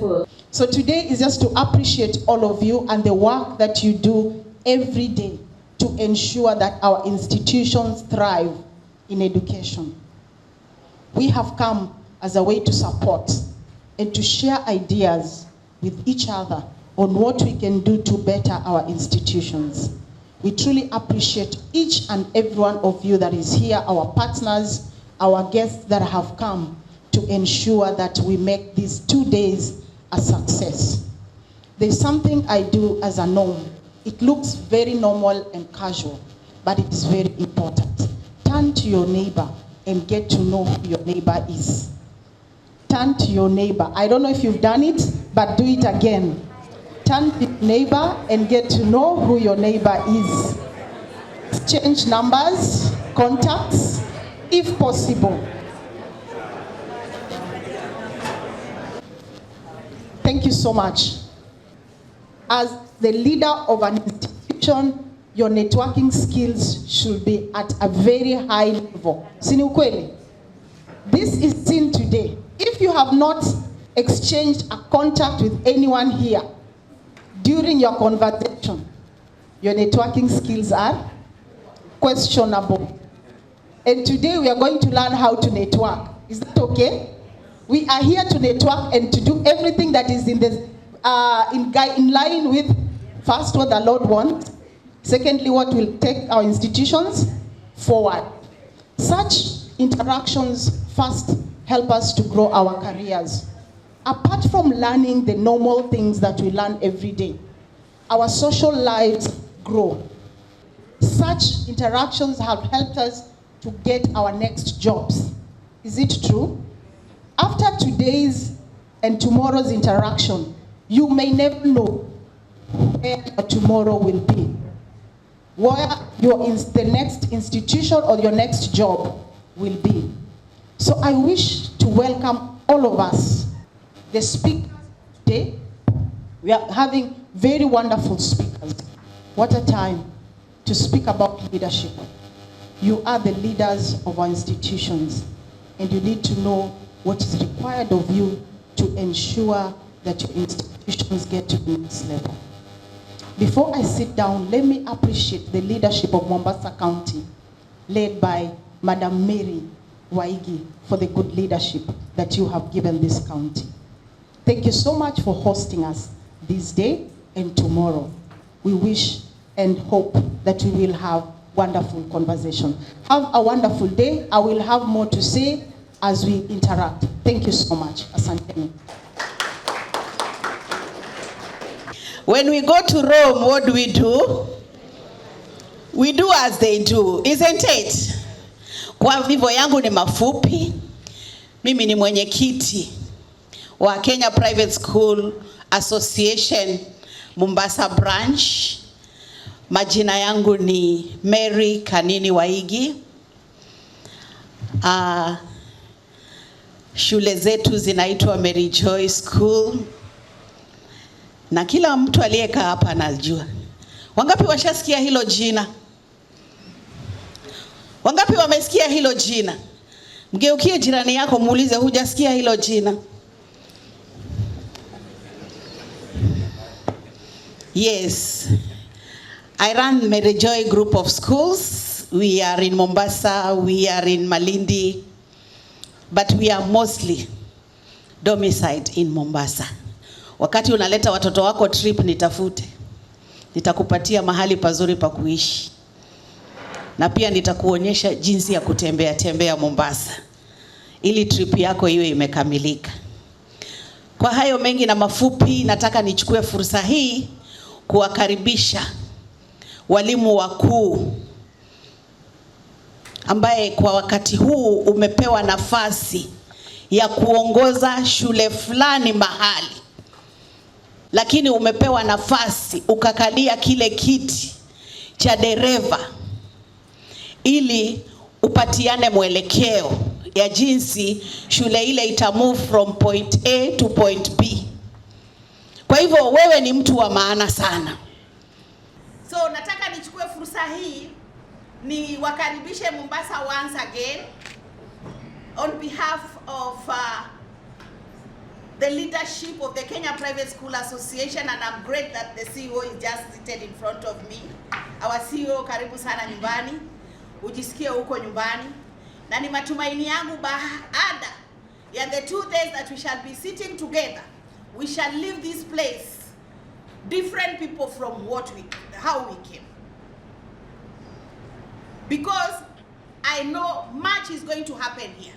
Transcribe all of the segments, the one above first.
wonderful. So today is just to appreciate all of you and the work that you do every day to ensure that our institutions thrive in education. We have come as a way to support and to share ideas with each other on what we can do to better our institutions. We truly appreciate each and every one of you that is here, our partners, our guests that have come to ensure that we make these 2 days a success. There's something I do as a norm. It looks very normal and casual, but it is very important. Turn to your neighbor and get to know who your neighbor is. Turn to your neighbor. I don't know if you've done it, but do it again. Turn to your neighbor and get to know who your neighbor is. Exchange numbers, contacts, if possible. Thank you so much. As the leader of an institution, your networking skills should be at a very high level. Sini ukweli? This is seen today. If you have not exchanged a contact with anyone here during your conversation, your networking skills are questionable. And today we are going to learn how to network. Is that okay? We are here to network and to do everything that is in line with, first, what the Lord wants. Secondly, what will take our institutions forward. Such interactions first help us to grow our careers. Apart from learning the normal things that we learn every day, our social lives grow. Such interactions have helped us to get our next jobs. Is it true? After today's and tomorrow's interaction, you may never know where your tomorrow will be, where the next institution or your next job will be. So I wish to welcome all of us, the speakers today. We are having very wonderful speakers. What a time to speak about leadership. You are the leaders of our institutions, and you need to know what is required of you to ensure that your institutions get to the next level. Before I sit down, let me appreciate the leadership of Mombasa County, led by Madam Mary Waigi, for the good leadership that you have given this county. Thank you so much for hosting us this day and tomorrow. We wish and hope that we will have wonderful conversation. Have a wonderful day. I will have more to say as we interact. Thank you so much. Asante. When we go to Rome, what do? We do as they do, isn't it? Kwa vivo yangu ni mafupi. Mimi ni mwenyekiti wa Kenya Private School Association Mombasa branch. Majina yangu ni Mary Kanini Waigi. Shule zetu zinaitwa Mary Joy School. Na kila mtu aliyekaa hapa anajua. Wangapi washasikia hilo jina? Wangapi wamesikia hilo jina? Mgeukie jirani yako muulize, hujasikia hilo jina? Yes. I run Mary Joy group of schools. We are in Mombasa, we are in Malindi, but we are mostly domiciled in Mombasa. Wakati unaleta watoto wako trip, nitafute. Nitakupatia mahali pazuri pa kuishi. Na pia nitakuonyesha jinsi ya kutembea Mombasa, ili trip yako iwe imekamilika. Kwa hayo mengi na mafupi, nataka nichukue fursa hii kuwakaribisha walimu wakuu ambaye kwa wakati huu umepewa nafasi ya kuongoza shule fulani mahali. Lakini umepewa nafasi ukakalia kile kiti cha dereva ili upatiane mwelekeo ya jinsi shule ile itamove from point A to point B. Kwa hivyo wewe ni mtu wa maana sana. So nataka nichukue fursa hii ni wakaribishe Mombasa once again on behalf of the leadership of the Kenya Private School Association, and I'm great that the CEO is just seated in front of me. Our CEO, karibu sana nyumbani, ujisikie huko nyumbani, na ni matumaini yangu baada ya the 2 days that we shall be sitting together, we shall leave this place different people from how we came. Because I know much is going to happen here.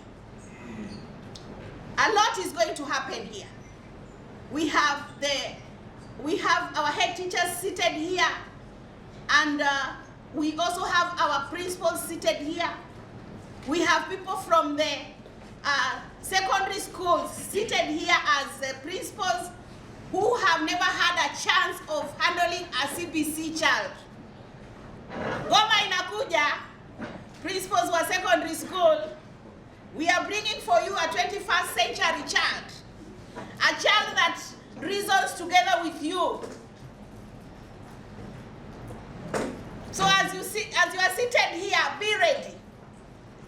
A lot is going to happen here. We have our head teachers seated here, and we also have our principals seated here. We have people from the secondary schools seated here as principals who have never had a chance of handling a CBC child. Goma inakuja, principals wa secondary school, we are bringing for you a 21st century child. A child that reasons together with you. So as you are seated here, be ready.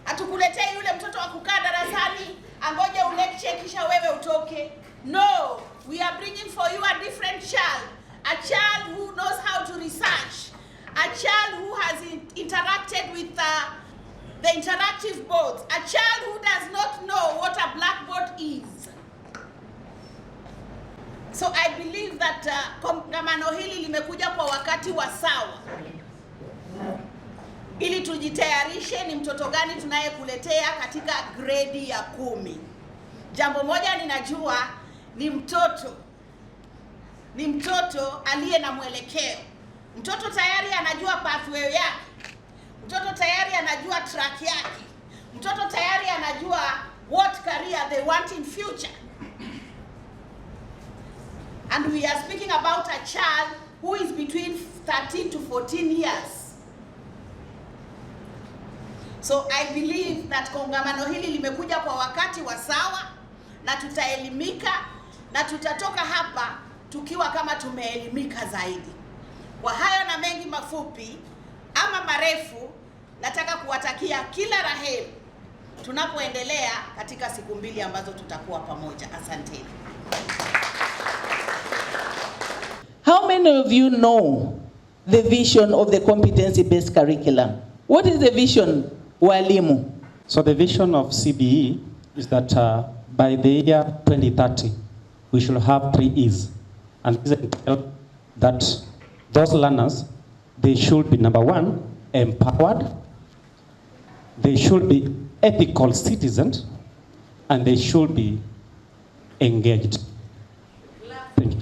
Hatukuletei yule mtoto wa kukaa darasani angoje ulecture kisha wewe utoke. No, we are bringing for you a different child. A child who knows how to research. A child who has interacted with the interactive boards. A child who does not know what a blackboard is. So I believe that kongamano hili limekuja kwa wakati wa sawa, ili tujitayarishe ni mtoto gani tunayekuletea katika gredi ya 10. Jambo moja ninajua, ni mtoto aliye na mwelekeo. Mtoto tayari anajua pathway yake. Mtoto tayari anajua track yake. Mtoto tayari anajua what career they want in future. And we are speaking about a child who is between 13 to 14 years. So I believe that kongamano hili limekuja kwa wakati wa sawa, na tutaelimika na tutatoka hapa tukiwa kama tumeelimika zaidi. Kwa hayo na mengi mafupi ama marefu, nataka kuwatakia kila laheri tunapoendelea katika siku 2 ambazo tutakuwa pamoja. Asanteni. How many of you know the vision of the competency-based curriculum? What is the vision, walimu? So the vision of CBE is that by the year 2030, we should have 3 E's. And this entails that those learners, they should be, number 1, empowered, they should be ethical citizens, and they should be engaged. Thank you.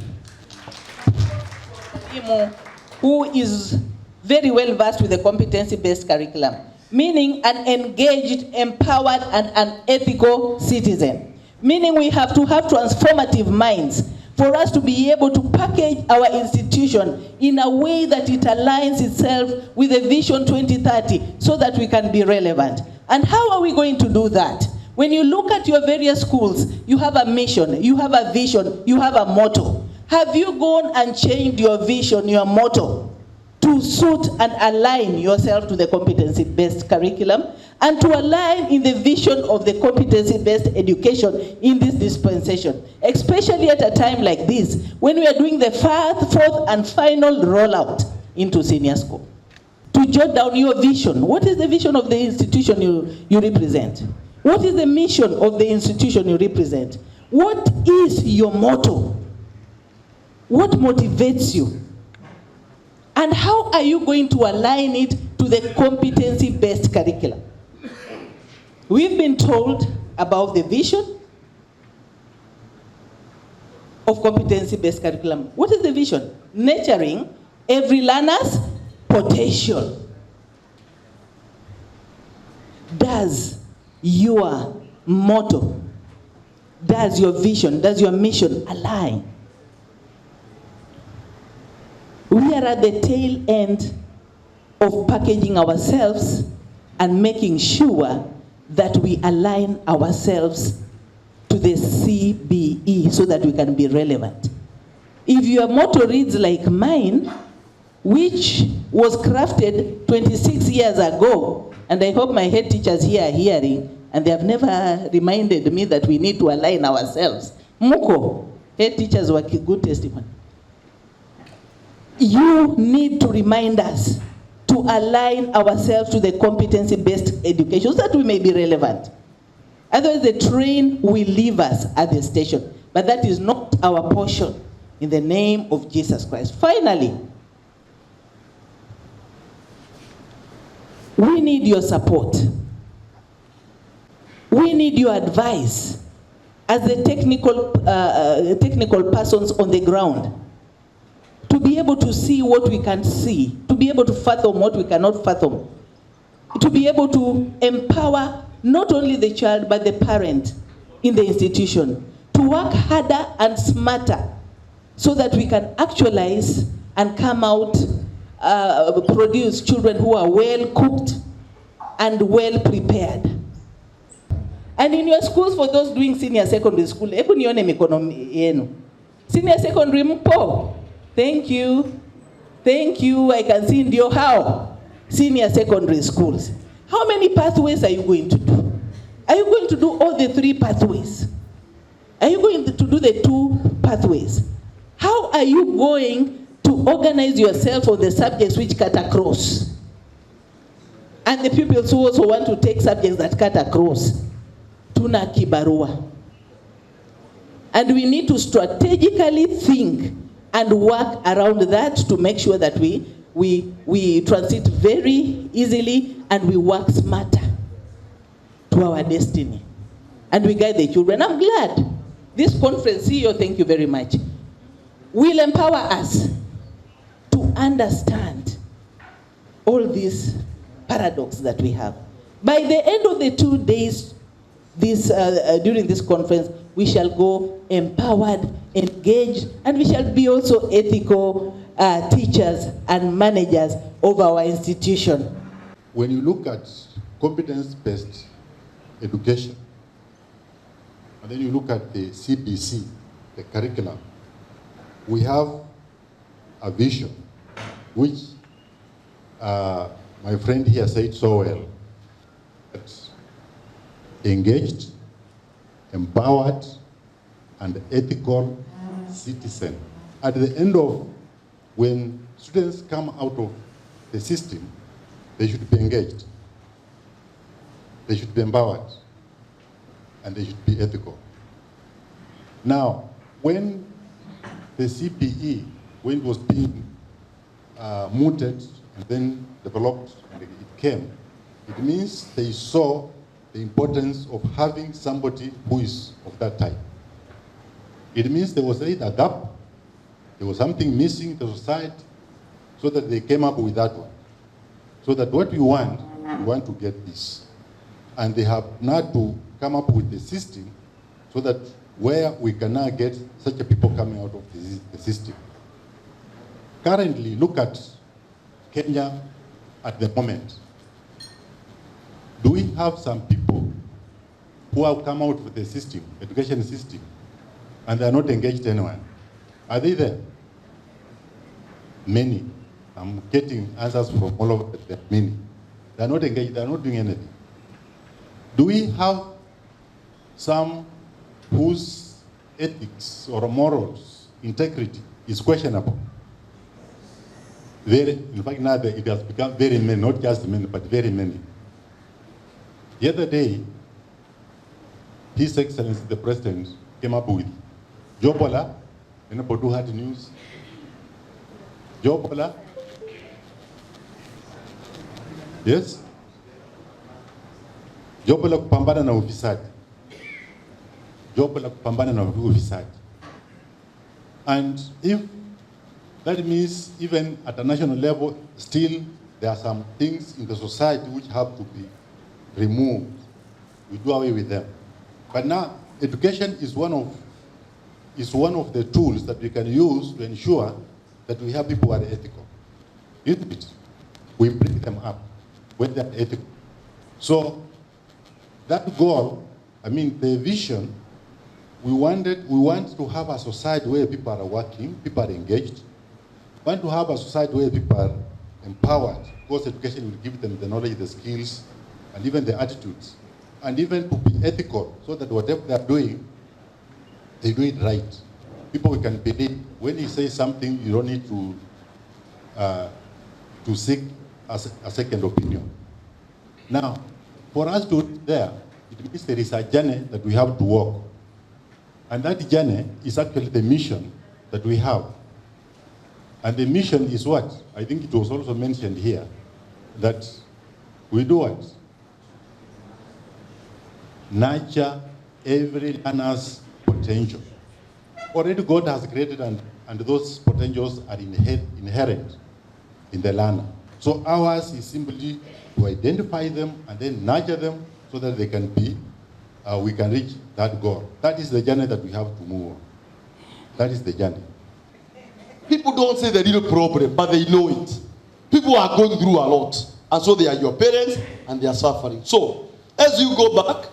Who is very well versed with the competency-based curriculum, meaning an engaged, empowered, and an ethical citizen. Meaning we have to have transformative minds for us to be able to package our institution in a way that it aligns itself with the Vision 2030 so that we can be relevant. And how are we going to do that? When you look at your various schools, you have a mission, you have a vision, you have a motto. Have you gone and changed your vision, your motto, to suit and align yourself to the competency-based curriculum and to align in the vision of the competency-based education in this dispensation, especially at a time like this when we are doing the 4th and final rollout into senior school? To jot down your vision. What is the vision of the institution you represent? What is the mission of the institution you represent? What is your motto? What motivates you? And how are you going to align it to the competency-based curriculum? We've been told about the vision of competency-based curriculum. What is the vision? Nurturing every learner's potential. Does your motto, does your vision, does your mission align? We are at the tail end of packaging ourselves and making sure that we align ourselves to the CBE so that we can be relevant. If your motto reads like mine, which was crafted 26 years ago, and I hope my head teachers here are hearing, and they have never reminded me that we need to align ourselves Muko, head teachers were good testimony. You need to remind us to align ourselves to the competency-based education so that we may be relevant. Otherwise, the train will leave us at the station. But that is not our portion in the name of Jesus Christ. Finally, we need your support. We need your advice as the technical persons on the ground, to be able to see what we can see, to be able to fathom what we cannot fathom, to be able to empower not only the child but the parent in the institution, to work harder and smarter so that we can actualize and come out, produce children who are well cooked and well prepared. And in your schools, for those doing senior secondary school, hebu nione mikono yenu. Senior secondary mpo. Thank you. Thank you. I can see ndio how. Senior secondary schools. How many pathways are you going to do? Are you going to do all the 3 pathways? Are you going to do the 2 pathways? How are you going to organize yourself on the subjects which cut across? And the pupils who also want to take subjects that cut across. Tuna kibarua. And we need to strategically think and work around that to make sure that we transit very easily and we work smarter to our destiny. And we guide the children. I'm glad this conference, CEO, thank you very much, will empower us to understand all these paradoxes that we have. By the end of the 2 days, during this conference, we shall go empowered, engaged, and we shall be also ethical teachers and managers of our institution. When you look at competence-based education, and then you look at the CBC, the curriculum, we have a vision, which my friend here said so well, that engaged, empowered, and ethical citizen. At the end of, when students come out of the system, they should be engaged, they should be empowered, and they should be ethical. Now, when the CPE, when it was being mooted and then developed and it came, it means they saw the importance of having somebody who is of that type. It means there was either a gap, there was something missing in the society, so that they came up with that one. So that what we want to get this. And they have now to come up with the system so that where we can now get such a people coming out of the system. Currently, look at Kenya at the moment. Do we have some people who have come out of the system, education system, and they are not engaged anyone? Are they there? Many. I'm getting answers from all over the many. They are not engaged, they are not doing anything. Do we have some whose ethics or morals, integrity is questionable? In fact, now it has become very many, not just many, but very many. The other day, His Excellency the President came up with Jobola, anybody who had news? Jobola? Yes? Jobola kupambana na ufisadi. Jobola kupambana na ufisadi. And if that means even at a national level, still there are some things in the society which have to be removed. We do away with them. But now, education is one of the tools that we can use to ensure that we have people who are ethical. We bring them up when they're ethical. So that goal, I mean the vision, we want to have a society where people are working, people are engaged. We want to have a society where people are empowered, because education will give them the knowledge, the skills, and even the attitudes, and even to be ethical, so that whatever they are doing, they do it right. People can believe. When he says something, you don't need to seek a second opinion. Now, for us to reach there, it means there is a journey that we have to walk. And that journey is actually the mission that we have. And the mission is what? I think it was also mentioned here, that we do what? Nurture every learner's potential. Already God has created and those potentials are inherent in the learner. So ours is simply to identify them and then nurture them so that they can be, we can reach that goal. That is the journey that we have to move on. That is the journey. People don't say the real problem, but they know it. People are going through a lot. And so they are your parents and they are suffering. So, as you go back,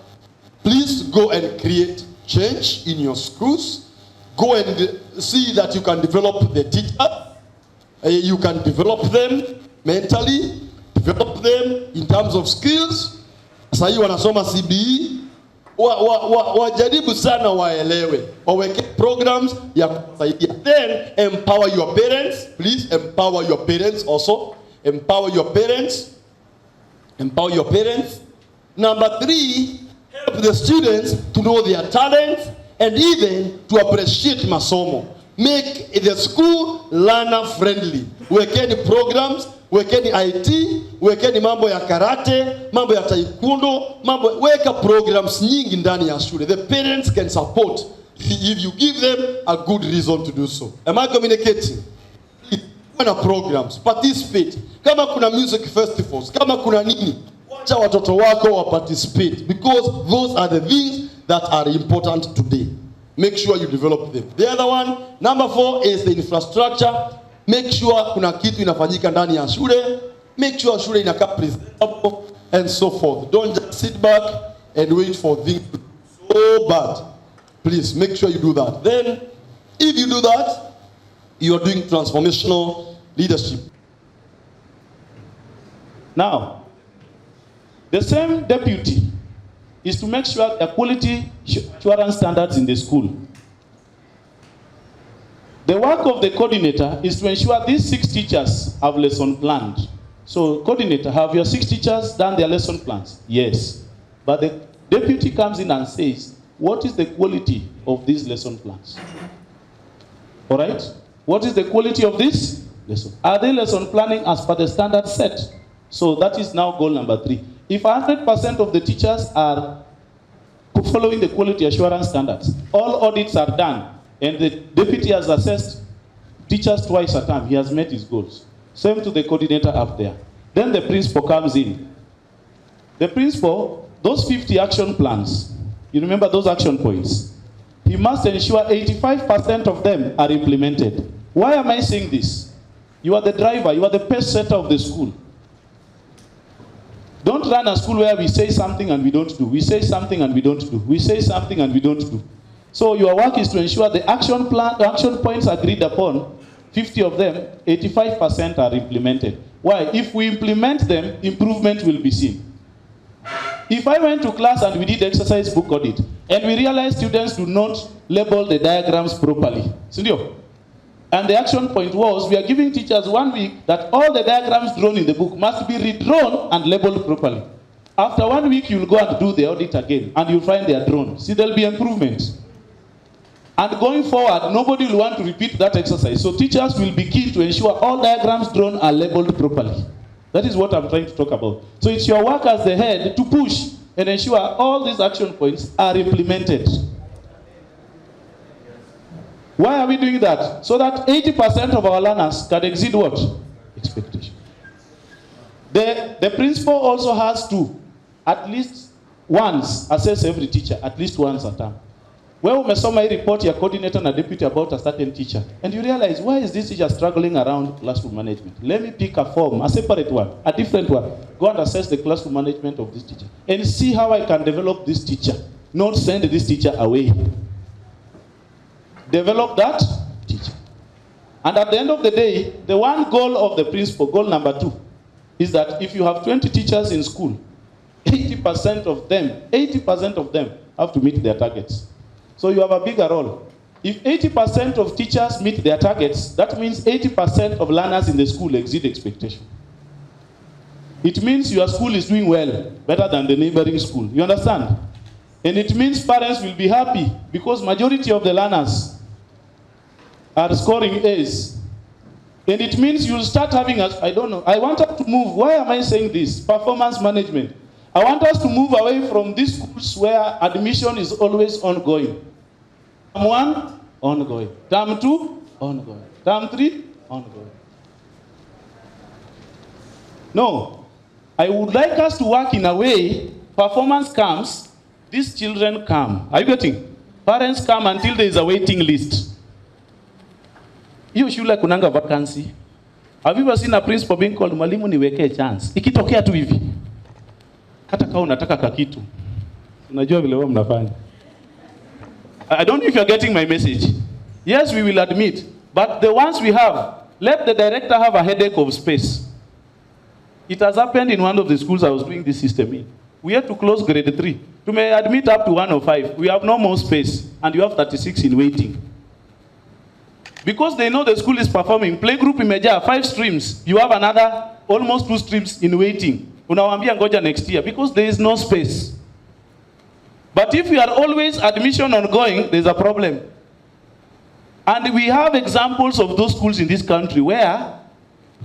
please go and create change in your schools. Go and see that you can develop the teacher. You can develop them mentally, develop them in terms of skills. Sasa hii wanasoma CBE. Wajaribu sana waelewe. Waweke programs ya kusaidia. Then empower your parents. Please empower your parents also. Empower your parents. Empower your parents. Number 3, help the students to know their talents and even to appreciate masomo. Make the school learner friendly. Wekeni programs, wekeni IT, wekeni mambo ya karate, mambo ya taekwondo, weka programs nyingi ndani ya shule. The parents can support if you give them a good reason to do so. Am I communicating? Kuna programs, participate. Kama kuna music festivals, kama kuna nini, wacha watoto wako wa participate, because those are the things that are important today. Make sure you develop them. The other one, number 4, is the infrastructure. Make sure kuna kitu inafanyika ndani ya shule. Make sure shule inakaa presentable and so forth. Don't just sit back and wait for things to be so bad. Please make sure you do that. Then, if you do that, you are doing transformational leadership. Now, the same deputy is to make sure the quality assurance standards in the school. The work of the coordinator is to ensure these 6 teachers have lesson planned. So, coordinator, have your 6 teachers done their lesson plans? Yes. But the deputy comes in and says, what is the quality of these lesson plans? All right? What is the quality of this lesson? Are they lesson planning as per the standard set? So that is now goal number 3. If 100% of the teachers are following the quality assurance standards, all audits are done, and the deputy has assessed teachers twice a term, he has met his goals. Same to the coordinator up there. Then the principal comes in. The principal, those 50 action plans, you remember those action points? He must ensure 85% of them are implemented. Why am I saying this? You are the driver, you are the pace setter of the school. Don't run a school where we say something and we don't do. We say something and we don't do. We say something and we don't do. So your work is to ensure the action plan, the action points agreed upon, 50 of them, 85% are implemented. Why? If we implement them, improvement will be seen. If I went to class and we did exercise book audit, and we realized students do not label the diagrams properly, and the action point was, we are giving teachers 1 week that all the diagrams drawn in the book must be redrawn and labeled properly. After 1 week, you'll go and do the audit again, and you'll find they are drawn. See, there'll be improvements. And going forward, nobody will want to repeat that exercise. So teachers will be keen to ensure all diagrams drawn are labeled properly. That is what I'm trying to talk about. So it's your work as the head to push and ensure all these action points are implemented. Why are we doing that? So that 80% of our learners can exceed what? Expectation. The principal also has to, at least once, assess every teacher, at least once a term. Where umesoma hii report ya coordinator na deputy about a certain teacher, and you realize, why is this teacher struggling around classroom management? Let me pick a form, a separate one, a different one. Go and assess the classroom management of this teacher and see how I can develop this teacher, not send this teacher away. Develop that teacher. And at the end of the day, the one goal of the principal, goal number 2, is that if you have 20 teachers in school, 80% of them have to meet their targets. So you have a bigger role. If 80% of teachers meet their targets, that means 80% of learners in the school exceed expectation. It means your school is doing well, better than the neighboring school. You understand? And it means parents will be happy because majority of the learners are scoring A's. And it means you'll start having, I don't know, I want us to move. Why am I saying this? Performance management. I want us to move away from these schools where admission is always ongoing. Term 1, ongoing. Term 2, ongoing. Term 3, ongoing. No. I would like us to work in a way, performance comes, these children come. Are you getting? Parents come until there is a waiting list. Hiyo shule kunanga vacancy. Have you ever seen a principal being called, mwalimu niwekee chance? Ikitokea tu hivi. Hata kama unataka kakitu. Unajua vile wao mnafanya. I don't know if you're getting my message. Yes, we will admit. But the ones we have, let the director have a headache of space. It has happened in one of the schools I was doing this system in. We had to close grade 3. To may admit up to 105. We have no more space. And you have 36 in waiting. Because they know the school is performing. Playgroup imeja 5 streams. You have another almost 2 streams in waiting. Unawambia ngoja next year. Because there is no space. But if you are always admission ongoing, there is a problem. And we have examples of those schools in this country where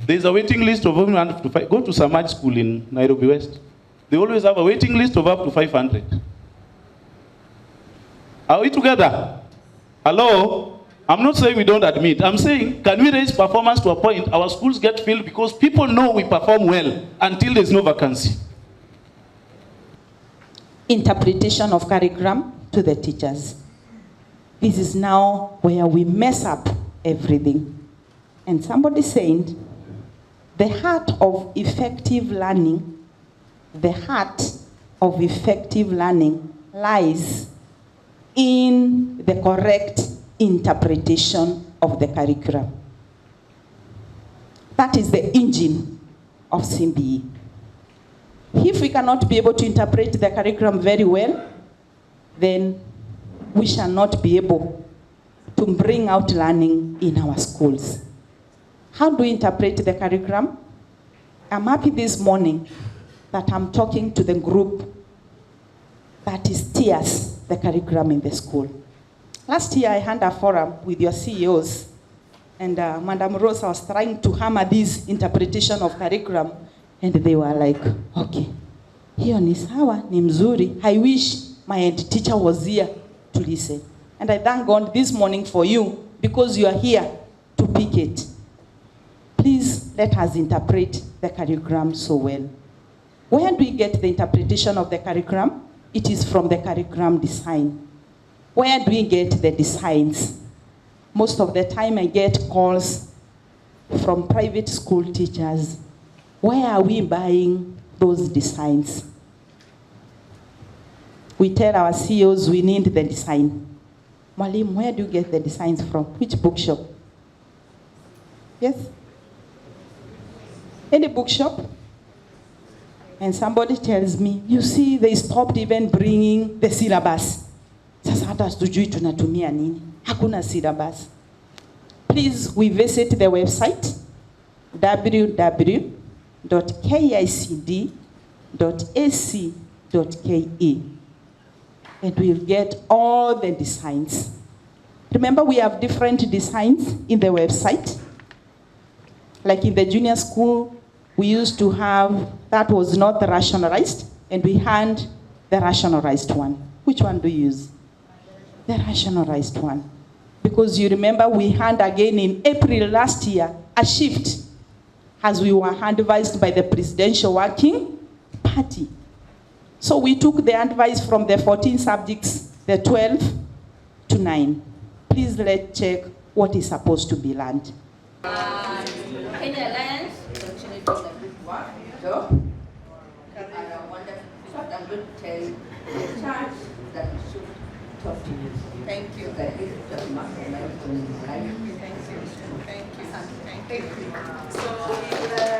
there is a waiting list of 105. Go to Samaj School in Nairobi West. They always have a waiting list of up to 500. Are we together? Hello? I'm not saying we don't admit. I'm saying, can we raise performance to a point our schools get filled because people know we perform well until there's no vacancy. Interpretation of curriculum to the teachers. This is now where we mess up everything. And somebody said, the heart of effective learning lies in the correct interpretation of the curriculum. That is the engine of CBE. If we cannot be able to interpret the curriculum very well, then we shall not be able to bring out learning in our schools. How do we interpret the curriculum? I'm happy this morning that I'm talking to the group that steers the curriculum in the school. Last year I had a forum with your CEOs, and Madam Rosa was trying to hammer this interpretation of curriculum, and they were like, okay, hiyo ni sawa, ni mzuri. I wish my head teacher was here to listen. And I thank God this morning for you, because you are here to pick it. Please let us interpret the curriculum so well. Where do we get the interpretation of the curriculum? It is from the curriculum design. Where do we get the designs? Most of the time I get calls from private school teachers. Where are we buying those designs? We tell our CEOs we need the design. Mwalimu, where do you get the designs from? Which bookshop? Yes? Any bookshop? And somebody tells me, you see, they stopped even bringing the syllabus. Sasa hata sijui tunatumia nini. Hakuna syllabus. Please, we visit the website www.kicd.ac.ke and we'll get all the designs. Remember, we have different designs in the website. Like in the junior school, we used to have, that was not the rationalized, and we had the rationalized one. Which one do you use? The rationalized one. Because you remember we had again in April last year a shift as we were advised by the Presidential Working Party. So we took the advice from the 14 subjects, the 12 to 9. Please let's check what is supposed to be learned. Kenya Alliance, continue doing the good work. So, and I wonder, what I'm going to tell the church that we should talk to you. Thank you. That this is just my life. Thank you. So we'll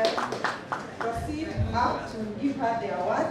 proceed up to give her the award.